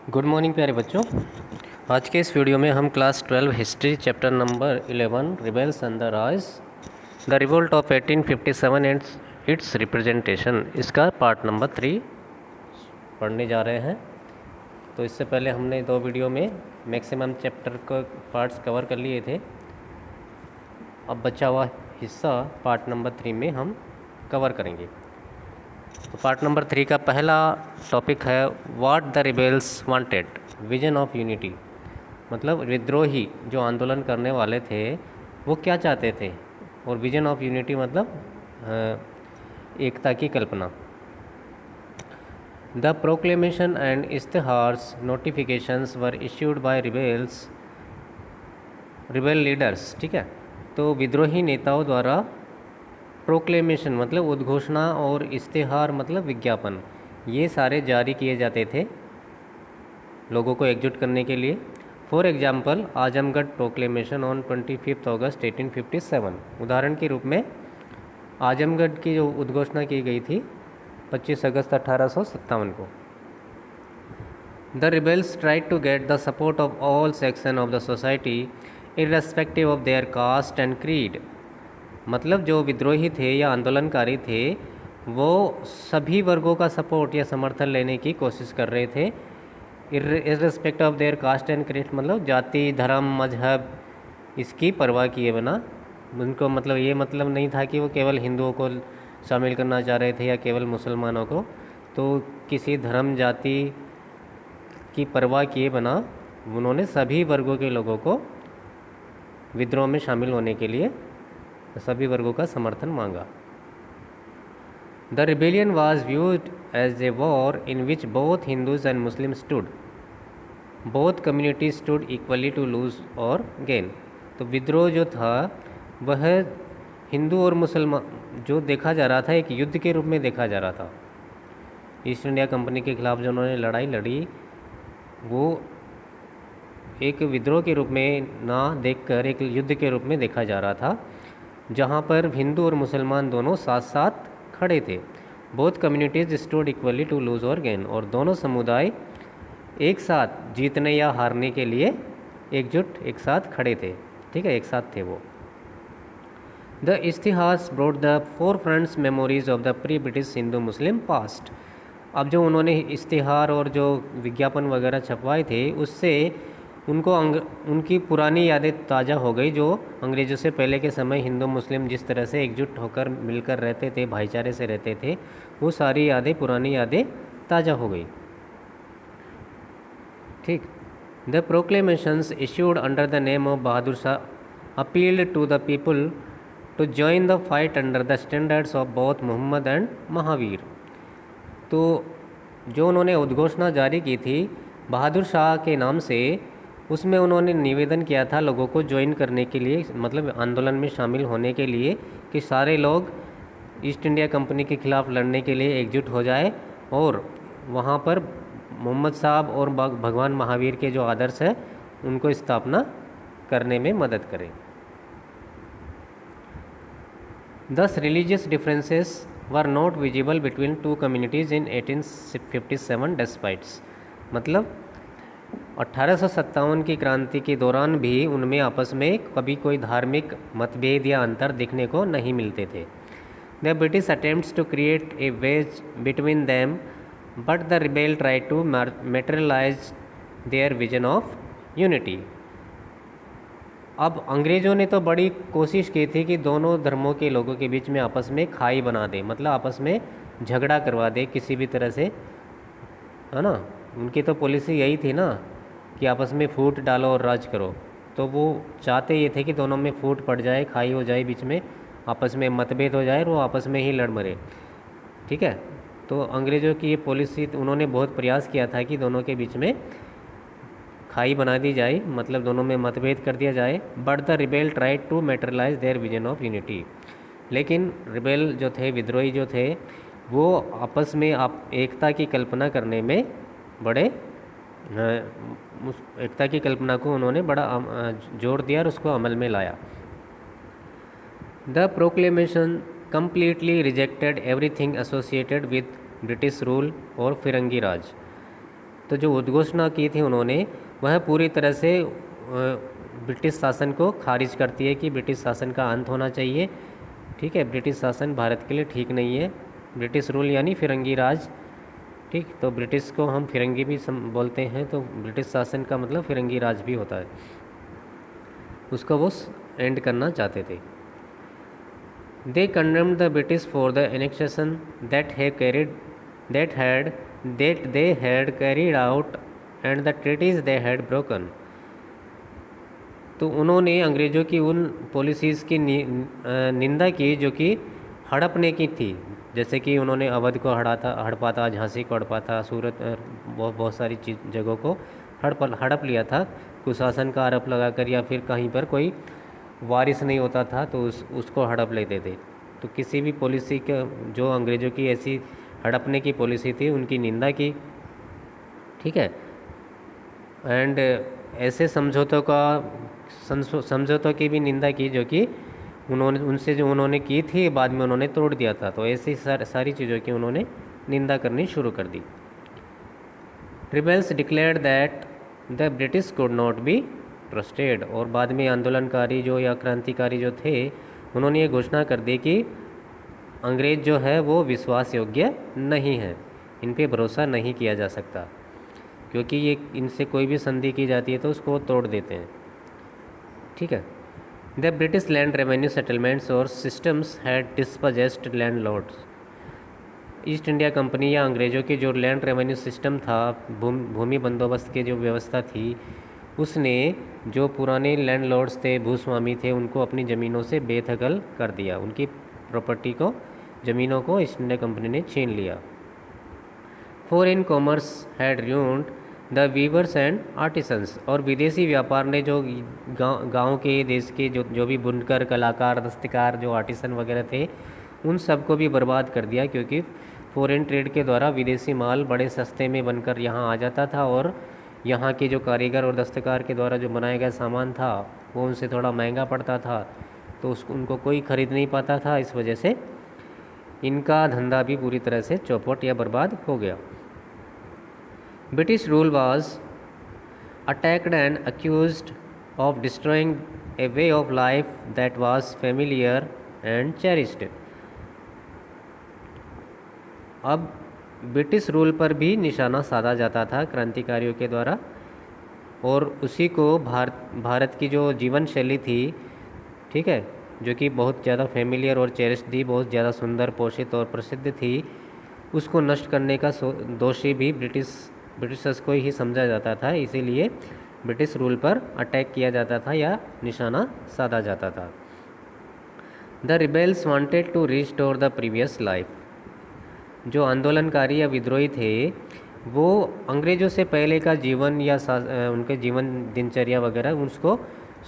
Good morning प्यारे बच्चों। आज के इस वीडियो में हम class 12 history chapter number 11 rebels and the rise the revolt of 1857 and it's representation, इसका पार्ट नंबर 3 पढ़ने जा रहे हैं। तो इससे पहले हमने 2 वीडियो में मैक्सिमम चैप्टर को पार्ट्स कवर कर लिए थे। अब बचा हुआ हिस्सा पार्ट नंबर 3 में हम कवर करेंगे। तो पार्ट नंबर 3 का पहला टॉपिक है what the rebels wanted, vision of unity. मतलब विद्रोही जो आंदोलन करने वाले थे वो क्या चाहते थे, और विजन ऑफ यूनिटी मतलब एकता की कल्पना। The proclamation and ishtahars notifications were issued by rebel leaders. ठीक है, तो विद्रोही नेताओं द्वारा प्रोक्लेमेशन मतलब उद्घोषणा और इश्तिहार मतलब विज्ञापन, ये सारे जारी किए जाते थे लोगों को एकजुट करने के लिए। For example Azamgarh proclamation on 25 अगस्त 1857, उदाहरण के रूप में आजमगढ़ की जो उद्घोषणा की गई थी 25 अगस्त 1857 को। The rebels tried to get the support of all section of the society irrespective of their caste and creed. मतलब जो विद्रोही थे या आंदोलनकारी थे वो सभी वर्गों का सपोर्ट या समर्थन लेने की कोशिश कर रहे थे, irrespect of their caste and creed, मतलब जाति धर्म मजहब इसकी परवाह किए बिना। उनको मतलब ये मतलब नहीं था कि वो केवल हिंदुओं को शामिल करना चाह रहे थे या केवल मुसलमानों को, तो किसी धर्म जाति की परवाह किए बिना उन्होंने सभी वर्गों के लोगों को विद्रोह में शामिल होने के लिए सभी वर्गों का समर्थन मांगा। The rebellion was viewed as a war in which both Hindus and Muslim stood, both community stood equally to lose और गेन। तो विद्रोह जो था वह हिंदू और मुसलमान जो देखा जा रहा था एक युद्ध के रूप में देखा जा रहा था। ईस्ट इंडिया कंपनी के खिलाफ जो उन्होंने लड़ाई लड़ी वो एक विद्रोह के रूप में ना देखकर एक युद्ध के रूप में देखा जा रहा था, जहाँ पर हिंदू और मुसलमान दोनों साथ साथ खड़े थे। Both communities stood equally to lose और गेन, और दोनों समुदाय एक साथ जीतने या हारने के लिए एकजुट एक साथ खड़े थे। ठीक है, एक साथ थे वो। The ishtahars brought the fore fronts memories of the pre British Hindu Muslim past. अब जो उन्होंने इश्तिहार और जो विज्ञापन वगैरह छपवाए थे उससे उनको उनकी पुरानी यादें ताज़ा हो गई, जो अंग्रेज़ों से पहले के समय हिंदू मुस्लिम जिस तरह से एकजुट होकर मिलकर रहते थे, भाईचारे से रहते थे, वो सारी यादें पुरानी यादें ताज़ा हो गई। ठीक। The proclamations issued under the name of Bahadur Shah appealed to the people to join the fight under the standards of both Mohammad and Mahavir. तो जो उन्होंने उद्घोषणा जारी की थी बहादुर शाह के नाम से, उसमें उन्होंने निवेदन किया था लोगों को ज्वाइन करने के लिए, मतलब आंदोलन में शामिल होने के लिए, कि सारे लोग ईस्ट इंडिया कंपनी के खिलाफ़ लड़ने के लिए एकजुट हो जाए और वहाँ पर मोहम्मद साहब और भगवान महावीर के जो आदर्श है उनको स्थापना करने में मदद करें। दस religious differences were not visible between two communities इन 1857 डेस्पाइट्स। मतलब 1857 की क्रांति के दौरान भी उनमें आपस में कभी कोई धार्मिक मतभेद या अंतर दिखने को नहीं मिलते थे। The British attempts to create a wedge between them but the rebel tried to materialise their vision of unity. अब अंग्रेज़ों ने तो बड़ी कोशिश की थी कि दोनों धर्मों के लोगों के बीच में आपस में खाई बना दे, मतलब आपस में झगड़ा करवा दे किसी भी तरह से, है ना। उनकी तो पॉलिसी यही थी ना कि आपस में फूट डालो और राज करो। तो वो चाहते ये थे कि दोनों में फूट पड़ जाए, खाई हो जाए, बीच में आपस में मतभेद हो जाए और वो आपस में ही लड़ मरे। ठीक है, तो अंग्रेज़ों की ये पॉलिसी उन्होंने बहुत प्रयास किया था कि दोनों के बीच में खाई बना दी जाए, मतलब दोनों में मतभेद कर दिया जाए। But the rebel tried to materialise their vision of unity. लेकिन रिबेल जो थे, विद्रोही जो थे, वो आपस में आप एकता की कल्पना करने में बड़े एकता की कल्पना को उन्होंने बड़ा जोर दिया और उसको अमल में लाया। The proclamation completely rejected everything associated with British rule और फिरंगी राज। तो जो उद्घोषणा की थी उन्होंने वह पूरी तरह से ब्रिटिश शासन को खारिज करती है कि ब्रिटिश शासन का अंत होना चाहिए। ठीक है, ब्रिटिश शासन भारत के लिए ठीक नहीं है। ब्रिटिश रूल यानी फिरंगी राज। ठीक, तो ब्रिटिश को हम फिरंगी भी बोलते हैं, तो ब्रिटिश शासन का मतलब फिरंगी राज भी होता है। उसको वो एंड करना चाहते थे। They condemned the British for the annexation that they had carried out and the treaties they had broken। तो उन्होंने अंग्रेज़ों की उन पॉलिसीज़ की निंदा की जो कि हड़पने की थी। जैसे कि उन्होंने अवध को हड़पा था, झांसी को हड़पा था, सूरत, बहुत सारी जगहों को हड़प लिया था कुशासन का आरोप लगाकर, या फिर कहीं पर कोई वारिस नहीं होता था तो उसको हड़प लेते थे। तो किसी भी पॉलिसी का जो अंग्रेज़ों की ऐसी हड़पने की पॉलिसी थी उनकी निंदा की। ठीक है, एंड ऐसे समझौतों की भी निंदा की जो कि उन्होंने की थी, बाद में उन्होंने तोड़ दिया था। तो ऐसी सारी चीज़ों की उन्होंने निंदा करनी शुरू कर दी। Rebels declared that the British could not be trusted. और बाद में आंदोलनकारी जो या क्रांतिकारी जो थे उन्होंने ये घोषणा कर दी कि अंग्रेज़ जो है वो विश्वास योग्य नहीं है, इन पे भरोसा नहीं किया जा सकता, क्योंकि ये इनसे कोई भी संधि की जाती है तो उसको तोड़ देते हैं। ठीक है, the British land revenue settlements और systems had dispossessed landlords. East India Company या अंग्रेज़ों के जो लैंड रेवेन्यू सिस्टम था, भूमि बंदोबस्त की जो व्यवस्था थी, उसने जो पुराने लैंडलॉर्ड्स थे, भूस्वामी थे, उनको अपनी ज़मीनों से बेदखल कर दिया। उनकी प्रॉपर्टी को, ज़मीनों को ईस्ट इंडिया कंपनी ने छीन लिया। Foreign commerce had ruined the weavers and artisans. और विदेशी व्यापार ने जो गांव के देश के जो भी बुनकर, कलाकार, दस्तकार, जो आर्टिसन वगैरह थे, उन सबको भी बर्बाद कर दिया, क्योंकि फॉरेन ट्रेड के द्वारा विदेशी माल बड़े सस्ते में बनकर यहाँ आ जाता था और यहाँ के जो कारीगर और दस्तकार के द्वारा जो बनाया गया सामान था वो उनसे थोड़ा महंगा पड़ता था, तो उनको कोई ख़रीद नहीं पाता था। इस वजह से इनका धंधा भी पूरी तरह से चौपट या बर्बाद हो गया। British rule was attacked and accused of destroying A way of life that was familiar and cherished. अब ब्रिटिश रूल पर भी निशाना साधा जाता था क्रांतिकारियों के द्वारा, और उसी को भारत की जो जीवन शैली थी, ठीक है, जो कि बहुत ज़्यादा फेमिलियर और चेरिस्ड थी, बहुत ज़्यादा सुंदर, पोषित और प्रसिद्ध थी, उसको नष्ट करने का दोषी भी ब्रिटिशर्स को ही समझा जाता था। इसीलिए ब्रिटिश रूल पर अटैक किया जाता था या निशाना साधा जाता था। The rebels wanted to restore the previous life. जो आंदोलनकारी या विद्रोही थे वो अंग्रेज़ों से पहले का जीवन या उनके जीवन, दिनचर्या वगैरह उसको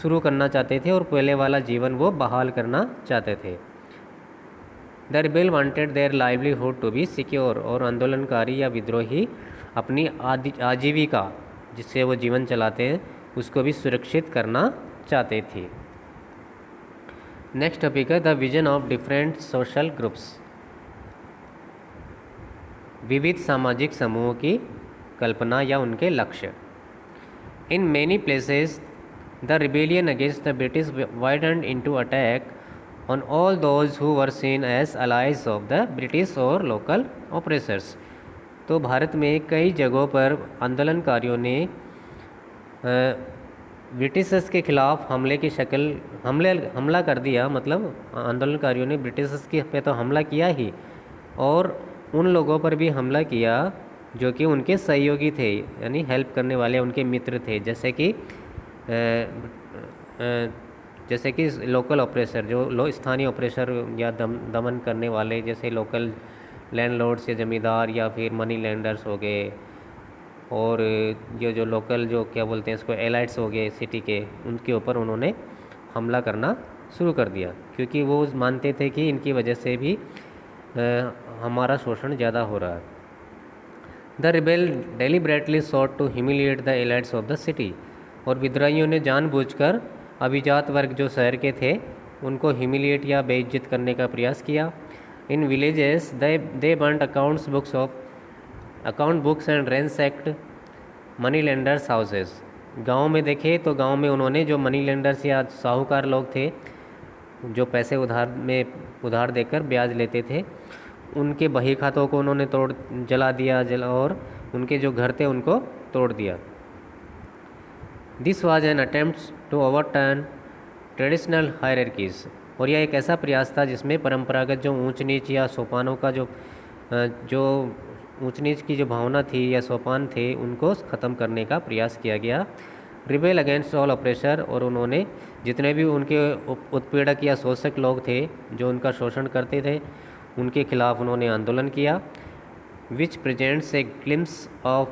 शुरू करना चाहते थे और पहले वाला जीवन वो बहाल करना चाहते थे। The rebel wanted their livelihood to be secure. और आंदोलनकारी या विद्रोही अपनी आजीविका, जिससे वो जीवन चलाते हैं, उसको भी सुरक्षित करना चाहते थे। नेक्स्ट टॉपिक है the vision of different social groups. विविध सामाजिक समूहों की कल्पना या उनके लक्ष्य। In many places the rebellion against the British widened into attack on all those who were seen as allies of the British और लोकल ऑपरेसर्स। तो भारत में कई जगहों पर आंदोलनकारियों ने ब्रिटिशर्स के खिलाफ हमला कर दिया। मतलब आंदोलनकारियों ने ब्रिटिशर्स के पे तो हमला किया ही, और उन लोगों पर भी हमला किया जो कि उनके सहयोगी थे, यानी हेल्प करने वाले उनके मित्र थे, जैसे कि लोकल ऑपरेसर, जो स्थानीय ऑपरेसर या दमन करने वाले, जैसे लोकल लैंडलॉर्ड्स या ज़मींदार या फिर मनी लैंडर्स हो गए, और ये जो लोकल, जो क्या बोलते हैं इसको, एलाइट्स हो गए सिटी के, उनके ऊपर उन्होंने हमला करना शुरू कर दिया, क्योंकि वो मानते थे कि इनकी वजह से भी हमारा शोषण ज़्यादा हो रहा है। The rebel deliberately sought to humiliate the elites of the city. और विद्रोहियों ने जानबूझकर अभिजात वर्ग जो शहर के थे उनको ह्यूमिलिएट या बेइज्जत करने का प्रयास किया। In villages they burned account books and ransacked money lenders houses. गांव में देखे तो गांव में उन्होंने जो मनी लेंडर्स या साहूकार लोग थे जो पैसे उधार देकर ब्याज लेते थे, उनके बही खातों को उन्होंने जला दिया और उनके जो घर थे उनको तोड़ दिया। This was an attempt to overturn traditional hierarchies. और यह एक ऐसा प्रयास था जिसमें परंपरागत जो ऊंच नीच या सोपानों का जो ऊंच नीच की जो भावना थी या सोपान थे उनको ख़त्म करने का प्रयास किया गया। रिबेल अगेंस्ट ऑल ऑपरेशर, और उन्होंने जितने भी उनके उत्पीड़क या शोषक लोग थे जो उनका शोषण करते थे उनके खिलाफ उन्होंने आंदोलन किया। Which presents a glimpse of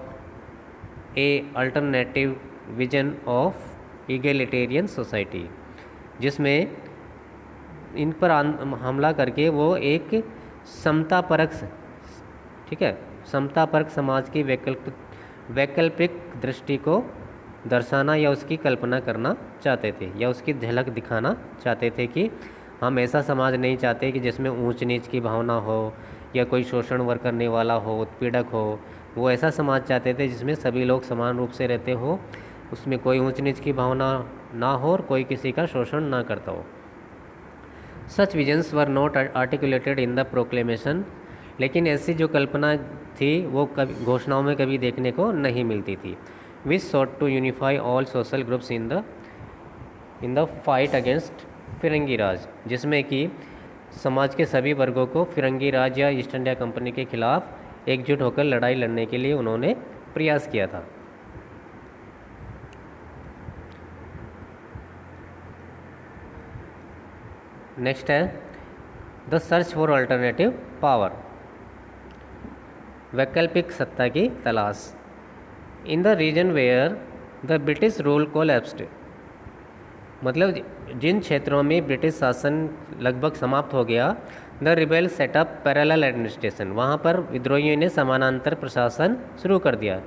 a alternative vision of egalitarian society, जिसमें इन पर हमला करके वो एक समतापरक, ठीक है, समतापरक समाज की वैकल्पिक दृष्टि को दर्शाना या उसकी कल्पना करना चाहते थे या उसकी झलक दिखाना चाहते थे कि हम ऐसा समाज नहीं चाहते कि जिसमें ऊंच नीच की भावना हो या कोई शोषण वर करने वाला हो, उत्पीड़क हो। वो ऐसा समाज चाहते थे जिसमें सभी लोग समान रूप से रहते हो, उसमें कोई ऊंच नीच की भावना ना हो और कोई किसी का शोषण ना करता हो। Such visions were not articulated in the proclamation, लेकिन ऐसी जो कल्पना थी वो कभी घोषणाओं में कभी देखने को नहीं मिलती थी। Which sought to unify all social groups in the fight against firangi raj, जिसमें कि समाज के सभी वर्गों को फिरंगी राज या ईस्ट इंडिया कंपनी के खिलाफ एकजुट होकर लड़ाई लड़ने के लिए उन्होंने प्रयास किया था। नेक्स्ट है the search for alternative power, वैकल्पिक सत्ता की तलाश। In the region where the British rule collapsed, मतलब जिन क्षेत्रों में ब्रिटिश शासन लगभग समाप्त हो गया, the rebel setup parallel administration, वहाँ पर विद्रोहियों ने समानांतर प्रशासन शुरू कर दिया,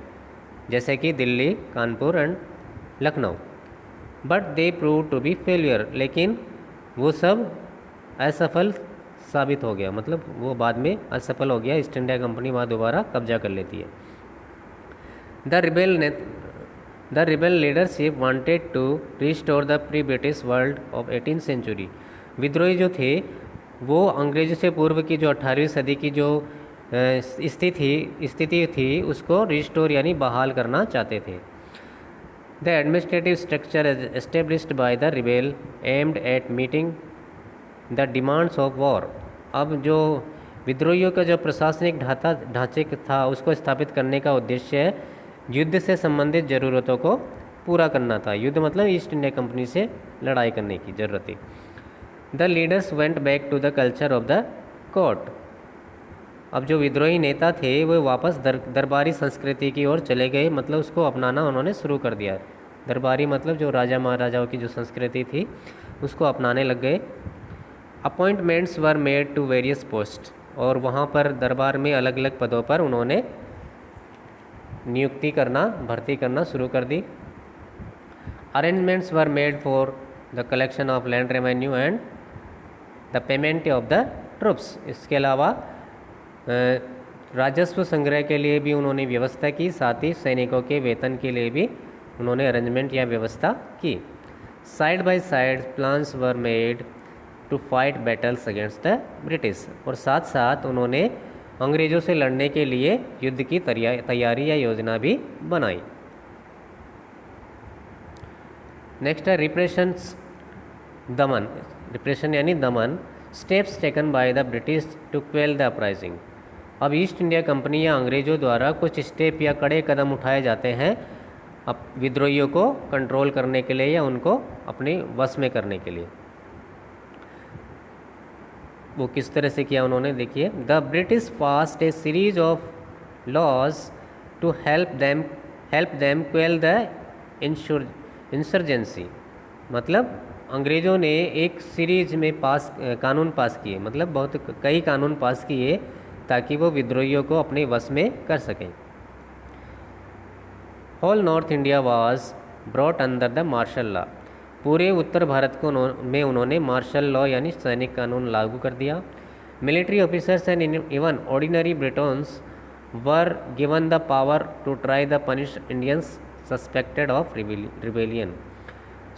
जैसे कि Delhi, Kanpur and Lucknow. But they prove to be failure, लेकिन वो सब असफल साबित हो गया, मतलब वो बाद में असफल हो गया। ईस्ट इंडिया कंपनी वहाँ दोबारा कब्जा कर लेती है। The rebel leadership wanted to restore the pre British world of 18th century, विद्रोही जो थे वो अंग्रेजों से पूर्व की जो 18वीं सदी की जो स्थिति थी उसको रिस्टोर यानी बहाल करना चाहते थे। The administrative structure established by the rebel aimed at meeting the demands of war, अब जो विद्रोहियों का जो प्रशासनिक ढांचे था उसको स्थापित करने का उद्देश्य युद्ध से संबंधित ज़रूरतों को पूरा करना था। युद्ध मतलब ईस्ट इंडिया कंपनी से लड़ाई करने की ज़रूरत थी। The leaders went back to the culture of the court, अब जो विद्रोही नेता थे वो वापस दरबारी संस्कृति की ओर चले गए, मतलब उसको अपनाना उन्होंने शुरू कर दिया। दरबारी मतलब जो राजा महाराजाओं की जो संस्कृति थी उसको अपनाने लग गए। Appointments were made to various post, और वहाँ पर दरबार में अलग अलग पदों पर उन्होंने भर्ती करना शुरू कर दी। Arrangements were made for the collection of land revenue and the payment of the troops, इसके अलावा राजस्व संग्रह के लिए भी उन्होंने व्यवस्था की, साथ ही सैनिकों के वेतन के लिए भी उन्होंने अरेंजमेंट या व्यवस्था की। Side by side plans were made to fight battles against the British, और साथ साथ उन्होंने अंग्रेज़ों से लड़ने के लिए युद्ध की तैयारी या योजना भी बनाई। नेक्स्ट है रिप्रेशंस, दमन, रिप्रेशन यानी दमन, steps taken by the British to quell the uprising, अब ईस्ट इंडिया कंपनी या अंग्रेज़ों द्वारा कुछ स्टेप या कड़े कदम उठाए जाते हैं अब विद्रोहियों को कंट्रोल करने के लिए या उनको अपने वश में करने के लिए। वो किस तरह से किया उन्होंने, देखिए। The British passed a series of laws to help them quell the insurgency, मतलब अंग्रेज़ों ने एक सीरीज में कानून पास किए, मतलब कई कानून पास किए ताकि वो विद्रोहियों को अपने वश में कर सकें। Whole North India was brought under the martial law, पूरे उत्तर भारत को में उन्होंने मार्शल लॉ यानी सैनिक कानून लागू कर दिया। Military officers and even ordinary Britons were given the power to try the punish Indians suspected of rebellion.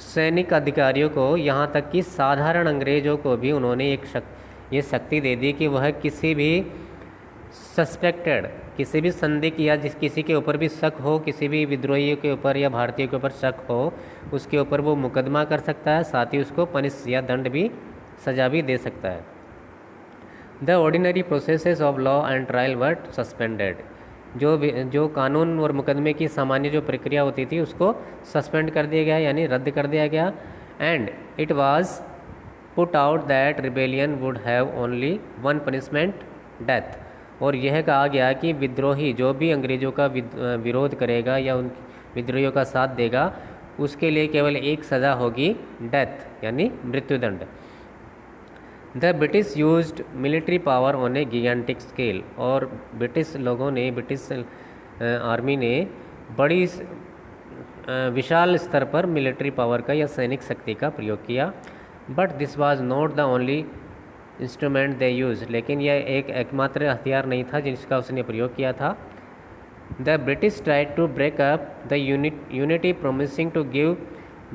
सैनिक अधिकारियों को, यहाँ तक कि साधारण अंग्रेजों को भी उन्होंने ये शक्ति दे दी कि वह किसी भी सस्पेक्टेड, किसी भी संदिग्ध या किसी के ऊपर भी शक हो, किसी भी विद्रोहियों के ऊपर या भारतीयों के ऊपर शक हो, उसके ऊपर वो मुकदमा कर सकता है, साथ ही उसको पनिश या दंड भी, सजा भी दे सकता है। The ordinary processes of law and trial were suspended. जो कानून और मुकदमे की सामान्य जो प्रक्रिया होती थी उसको सस्पेंड कर दिया गया, यानी रद्द कर दिया गया। And it was put out that rebellion would have only one punishment, death. और यह कहा गया कि विद्रोही जो भी अंग्रेज़ों का विरोध करेगा या उन विद्रोहियों का साथ देगा, उसके लिए केवल एक सज़ा होगी, डेथ यानी मृत्युदंड। The British used military power on a gigantic scale. और ब्रिटिश लोगों ने, ब्रिटिश आर्मी ने बड़ी विशाल स्तर पर मिलिट्री पावर का या सैनिक शक्ति का प्रयोग किया। But this was not the only instrument they use. लेकिन यह एक एकमात्र हथियार नहीं था जिसका उसने प्रयोग किया था। The British tried to break up the unity promising to give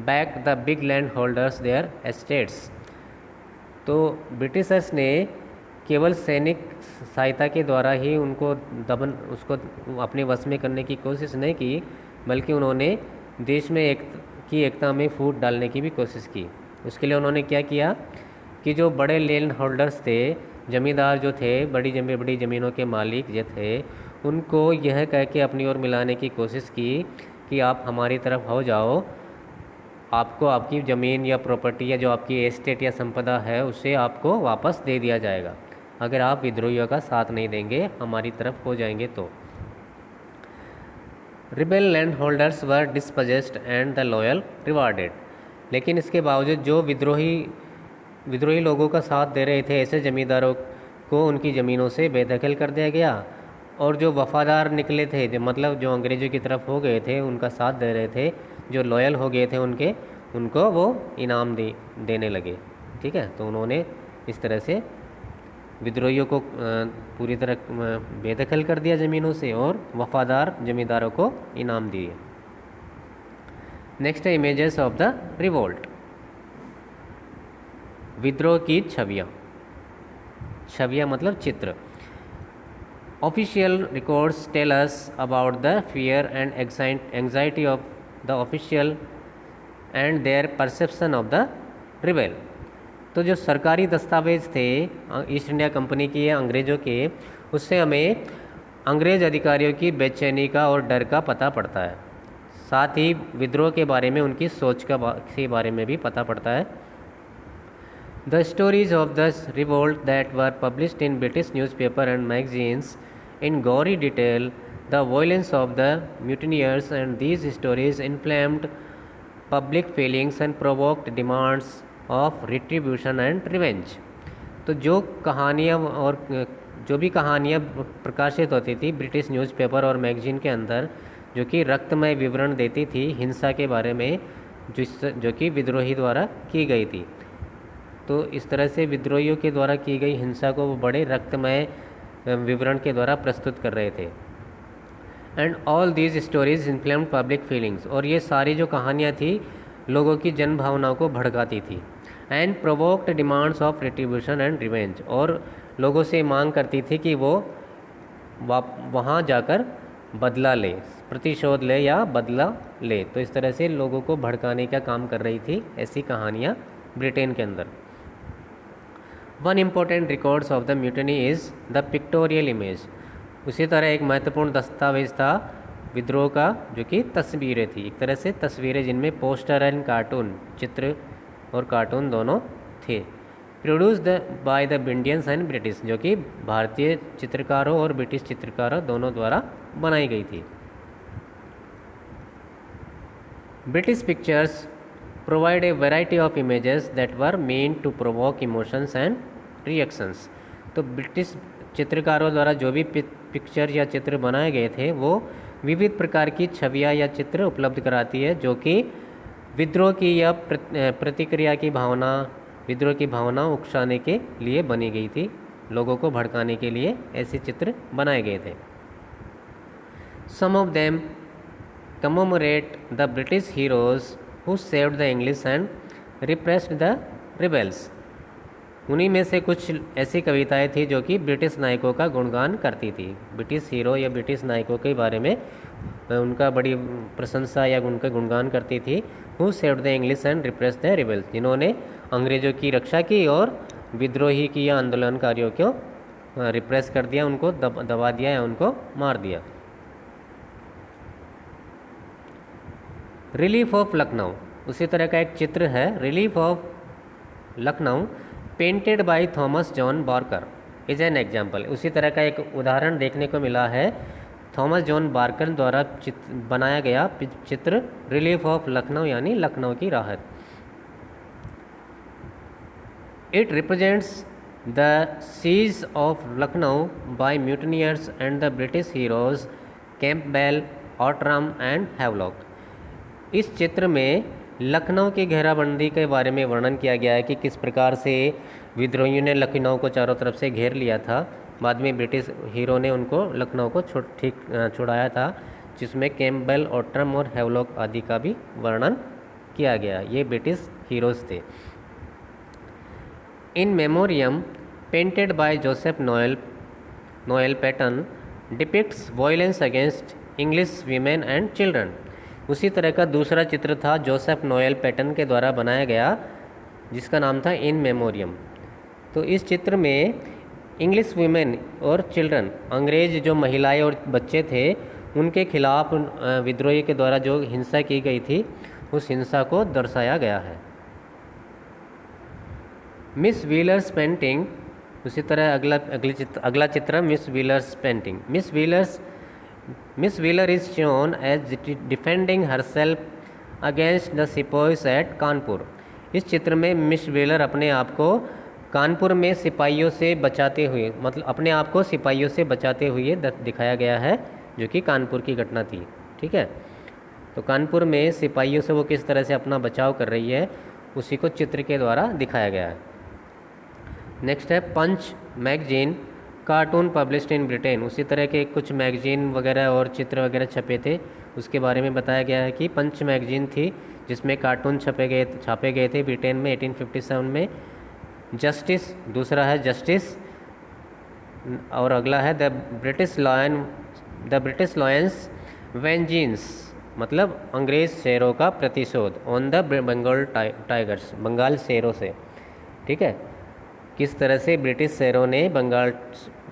back the big land holders their estates. तो ब्रिटिशर्स ने केवल सैनिक सहायता के द्वारा ही उनको उसको अपने वश में करने की कोशिश नहीं की, बल्कि उन्होंने देश में एकता में फूट डालने की भी कोशिश की। उसके लिए उन्होंने क्या किया कि जो बड़े लैंड होल्डर्स थे, जमींदार जो थे, बड़ी ज़मीनों के मालिक जो थे, उनको यह कह के अपनी ओर मिलाने की कोशिश की कि आप हमारी तरफ हो जाओ, आपको आपकी ज़मीन या प्रॉपर्टी या जो आपकी एस्टेट या संपदा है उसे आपको वापस दे दिया जाएगा, अगर आप विद्रोहियों का साथ नहीं देंगे, हमारी तरफ हो जाएंगे तो। Rebel land holders were dispossessed and the loyal rewarded. लेकिन इसके बावजूद जो विद्रोही लोगों का साथ दे रहे थे, ऐसे ज़मींदारों को उनकी ज़मीनों से बेदखल कर दिया गया। और जो वफ़ादार निकले थे, जो अंग्रेज़ों की तरफ हो गए थे, उनका साथ दे रहे थे, जो लॉयल हो गए थे उनको वो इनाम देने लगे। ठीक है, तो उन्होंने इस तरह से विद्रोहियों को पूरी तरह बेदखल कर दिया ज़मीनों से और वफ़ादार ज़मींदारों को इनाम दिए। नेक्स्ट है इमेजेस ऑफ द रिवोल्ट। विद्रोह की छवियाँ मतलब चित्र। Official records tell us about the fear and anxiety of the official and their perception of the rebel. तो जो सरकारी दस्तावेज थे ईस्ट इंडिया कंपनी की या अंग्रेज़ों के, उससे हमें अंग्रेज़ अधिकारियों की बेचैनी का और डर का पता पड़ता है। साथ ही विद्रोह के बारे में उनकी सोच के बारे में भी पता पड़ता है। The stories of the revolt that were published in British newspaper and magazines in gory detail the violence of the mutineers, and these stories inflamed public feelings and provoked demands of retribution and revenge। तो जो भी कहानियाँ प्रकाशित होती थी British newspaper और magazine के अंदर, जो कि रक्तमय विवरण देती थी हिंसा के बारे में जो कि विद्रोही द्वारा की गई थी। तो इस तरह से विद्रोहियों के द्वारा की गई हिंसा को वो बड़े रक्तमय विवरण के द्वारा प्रस्तुत कर रहे थे। And all these stories inflamed public feelings. और ये सारी जो कहानियाँ थी लोगों की जन भावनाओं को भड़काती थी। And provoked demands of retribution and revenge. और लोगों से मांग करती थी कि वो वहाँ जाकर बदला ले, प्रतिशोध ले या बदला ले। तो इस तरह से लोगों को भड़काने का काम कर रही थी ऐसी कहानियाँ ब्रिटेन के अंदर। One important records of the mutiny is the pictorial image. उसी तरह एक महत्वपूर्ण दस्तावेज था विद्रोह का, जो कि तस्वीरें थी, एक तरह से तस्वीरें जिनमें पोस्टर एंड कार्टून, चित्र और कार्टून दोनों थे। Produced by the Indians and British, जो कि भारतीय चित्रकारों और ब्रिटिश चित्रकारों दोनों द्वारा बनाई गई थी। British pictures provide a variety of images that were meant to provoke emotions and reactions। तो ब्रिटिश चित्रकारों द्वारा जो भी पिक्चर या चित्र बनाए गए थे वो विविध प्रकार की छवियाँ या चित्र उपलब्ध कराती है, जो कि विद्रोह की या प्रतिक्रिया की भावना, विद्रोह की भावना उकसाने के लिए बनी गई थी। लोगों को भड़काने के लिए ऐसे चित्र बनाए गए थे। Some of them commemorate the British heroes who saved the English and repressed the rebels. उन्हीं में से कुछ ऐसी कविताएं थी जो कि ब्रिटिश नायकों का गुणगान करती थी। ब्रिटिश हीरो या ब्रिटिश नायकों के बारे में उनका बड़ी प्रशंसा या उनका गुणगान करती थी। Who saved the English and repress the rebels, जिन्होंने अंग्रेज़ों की रक्षा की और विद्रोही की या आंदोलनकारियों को रिप्रेस कर दिया, उनको दबा दिया या उनको मार दिया। रिलीफ ऑफ लखनऊ, उसी तरह का एक चित्र है relief of Lucknow painted by Thomas John Barker is an example. उसी तरह का एक उदाहरण देखने को मिला है थॉमस जॉन बार्कर द्वारा बनाया गया चित्र रिलीफ ऑफ लखनऊ यानी लखनऊ की राहत। It represents the siege of Lucknow by mutineers and the British heroes Campbell, Outram and Havelock. इस चित्र में लखनऊ की घेराबंदी के बारे में वर्णन किया गया है कि किस प्रकार से विद्रोहियों ने लखनऊ को चारों तरफ से घेर लिया था। बाद में ब्रिटिश हीरो ने उनको लखनऊ को छुड़ाया था, जिसमें कैंपबेल, ऑटरम और हैवलॉक आदि का भी वर्णन किया गया। ये ब्रिटिश हीरोज थे। In memoriam painted by Joseph Noel Paton depicts violence against English women and children. उसी तरह का दूसरा चित्र था जोसेफ नोएल पैटर्न के द्वारा बनाया गया, जिसका नाम था इन मेमोरियम। तो इस चित्र में इंग्लिश वीमेन और चिल्ड्रन, अंग्रेज जो महिलाएं और बच्चे थे, उनके खिलाफ विद्रोही के द्वारा जो हिंसा की गई थी, उस हिंसा को दर्शाया गया है। मिस व्हीलर्स पेंटिंग, उसी तरह अगला चित्र Miss Wheeler's painting. Miss Wheeler is shown as defending herself against the sipahis at Kanpur. इस चित्र में मिस व्हीलर अपने आप को कानपुर में सिपाहियों से बचाते हुए, मतलब अपने आप को सिपाहियों से बचाते हुए दिखाया गया है, जो कि कानपुर की घटना थी। ठीक है, तो कानपुर में सिपाहियों से वो किस तरह से अपना बचाव कर रही है, उसी को चित्र के द्वारा दिखाया गया है। नेक्स्ट है Punch magazine cartoon published in Britain. उसी तरह के कुछ मैगजीन वगैरह और चित्र वगैरह छपे थे, उसके बारे में बताया गया है कि पंच मैगजीन थी जिसमें कार्टून छापे गए थे ब्रिटेन में 1857 में। जस्टिस, दूसरा है जस्टिस, और अगला है द ब्रिटिश लॉयंस वेंजिंस, मतलब अंग्रेज शेरों का प्रतिशोध, on the Bengal tigers, Bengal शेरों से। ठीक है, किस तरह से ब्रिटिश शेरों ने बंगाल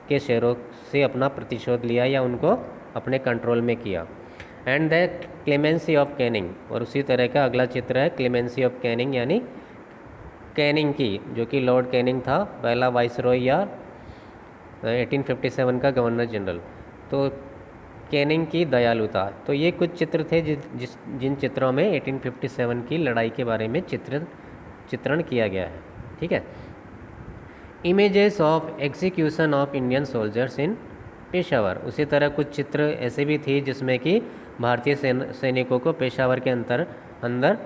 के शेरों से अपना प्रतिशोध लिया या उनको अपने कंट्रोल में किया। And the clemency of Canning, और उसी तरह का अगला चित्र है क्लेमेंसी ऑफ कैनिंग, यानी कैनिंग की, जो कि लॉर्ड कैनिंग था, पहला वाइसरॉय या 1857 का गवर्नर जनरल। तो कैनिंग की दयालुता। तो ये कुछ चित्र थे जिन चित्रों में 1857 की लड़ाई के बारे में चित्रण किया गया है। ठीक है। Images of execution of Indian soldiers in Peshawar, उसी तरह कुछ चित्र ऐसे भी थी जिसमें कि भारतीय सैनिकों को पेशावर के अंदर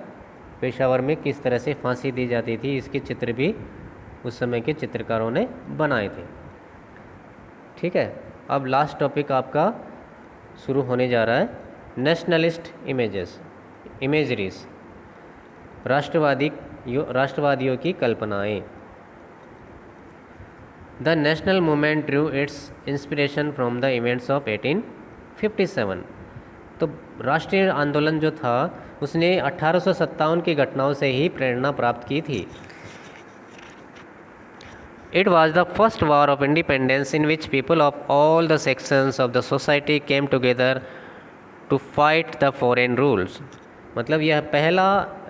पेशावर में किस तरह से फांसी दी जाती थी, इसके चित्र भी उस समय के चित्रकारों ने बनाए थे। ठीक है, अब लास्ट टॉपिक आपका शुरू होने जा रहा है, नेशनलिस्ट इमेजरीज, राष्ट्रवादियों की कल्पनाएं। The national movement drew its inspiration from the events of 1857। तो राष्ट्रीय आंदोलन जो था उसने 1857 की घटनाओं से ही प्रेरणा प्राप्त की थी। It was the first war of independence in which people of all the sections of the society came together to fight the foreign rules। मतलब यह पहला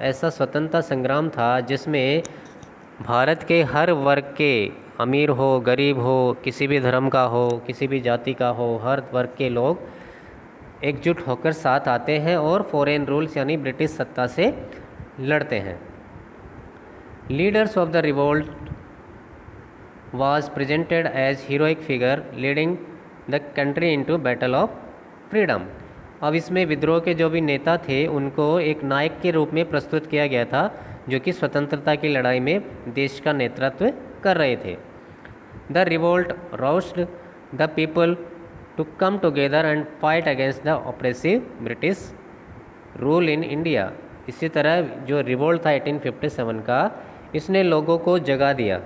ऐसा स्वतंत्रता संग्राम था जिसमें भारत के हर वर्ग के, अमीर हो, गरीब हो, किसी भी धर्म का हो, किसी भी जाति का हो, हर वर्ग के लोग एकजुट होकर साथ आते हैं और फॉरेन रूल्स यानी ब्रिटिश सत्ता से लड़ते हैं। Leaders of the revolt was presented as heroic figure leading the country into battle of freedom। अब इसमें विद्रोह के जो भी नेता थे उनको एक नायक के रूप में प्रस्तुत किया गया था जो कि स्वतंत्रता की लड़ाई में देश का नेतृत्व कर रहे थे। The revolt roused the people to come together and fight against the oppressive British rule in India. इसी तरह जो रिवोल्ट था 1857 का, इसने लोगों को जगा दिया।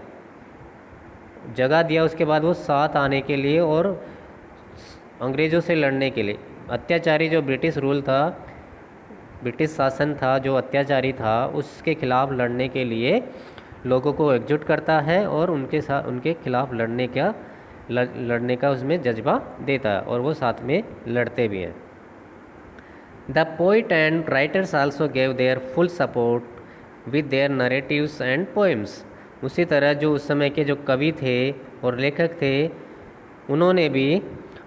उसके बाद वो साथ आने के लिए और अंग्रेज़ों से लड़ने के लिए, अत्याचारी जो ब्रिटिश रूल था, ब्रिटिश शासन था जो अत्याचारी था, उसके खिलाफ लड़ने के लिए लोगों को एकजुट करता है और उनके खिलाफ लड़ने का उसमें जज्बा देता है और वो साथ में लड़ते भी हैं। The poet and writers also gave there full support with their narratives and poems. उसी तरह जो उस समय के जो कवि थे और लेखक थे, उन्होंने भी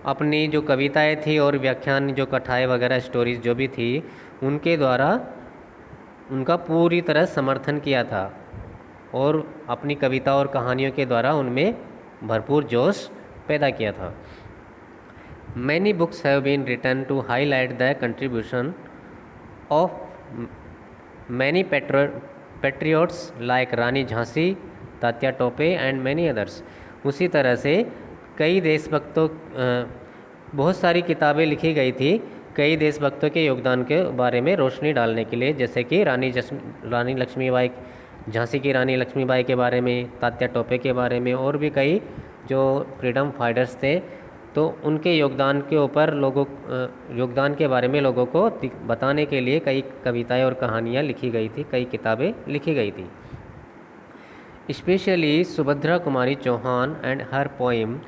अपनी जो कविताएं थी और व्याख्यान जो कथाएं वगैरह स्टोरीज जो भी थी, उनके द्वारा उनका पूरी तरह समर्थन किया था और अपनी कविता और कहानियों के द्वारा उनमें भरपूर जोश पैदा किया था। Many books have been written to highlight the contribution of many patriots like Rani Jhansi, Tatya Tope and many others. उसी तरह से कई देशभक्तों बहुत सारी किताबें लिखी गई थी कई देशभक्तों के योगदान के बारे में रोशनी डालने के लिए, जैसे कि रानी लक्ष्मीबाई, झांसी की रानी लक्ष्मीबाई के बारे में, तात्या टोपे के बारे में, और भी कई जो फ्रीडम फाइटर्स थे, तो उनके योगदान के ऊपर योगदान के बारे में लोगों को बताने के लिए कई कविताएं और कहानियाँ लिखी गई थी, कई किताबें लिखी गई थी। Specially Subhadra Kumari Chauhan and her poem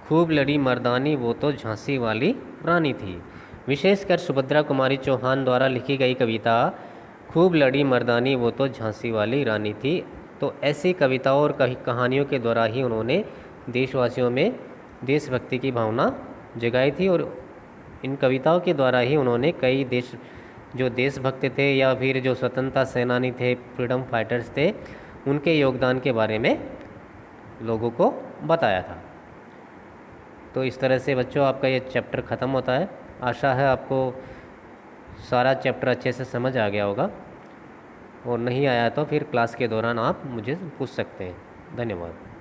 Khoob Ladi मर्दानी वो तो झांसी वाली रानी थी। विशेषकर सुभद्रा कुमारी चौहान द्वारा लिखी गई कविता खूब लड़ी मर्दानी वो तो झांसी वाली रानी थी। तो ऐसी कविताओं और कहानियों के द्वारा ही उन्होंने देशवासियों में देशभक्ति की भावना जगाई थी और इन कविताओं के द्वारा ही उन्होंने कई देशभक्त थे या फिर जो स्वतंत्रता सेनानी थे, फ्रीडम फाइटर्स थे, उनके योगदान के बारे में लोगों को बताया था। तो इस तरह से बच्चों आपका ये चैप्टर ख़त्म होता है। आशा है आपको सारा चैप्टर अच्छे से समझ आ गया होगा, और नहीं आया तो फिर क्लास के दौरान आप मुझे पूछ सकते हैं। धन्यवाद।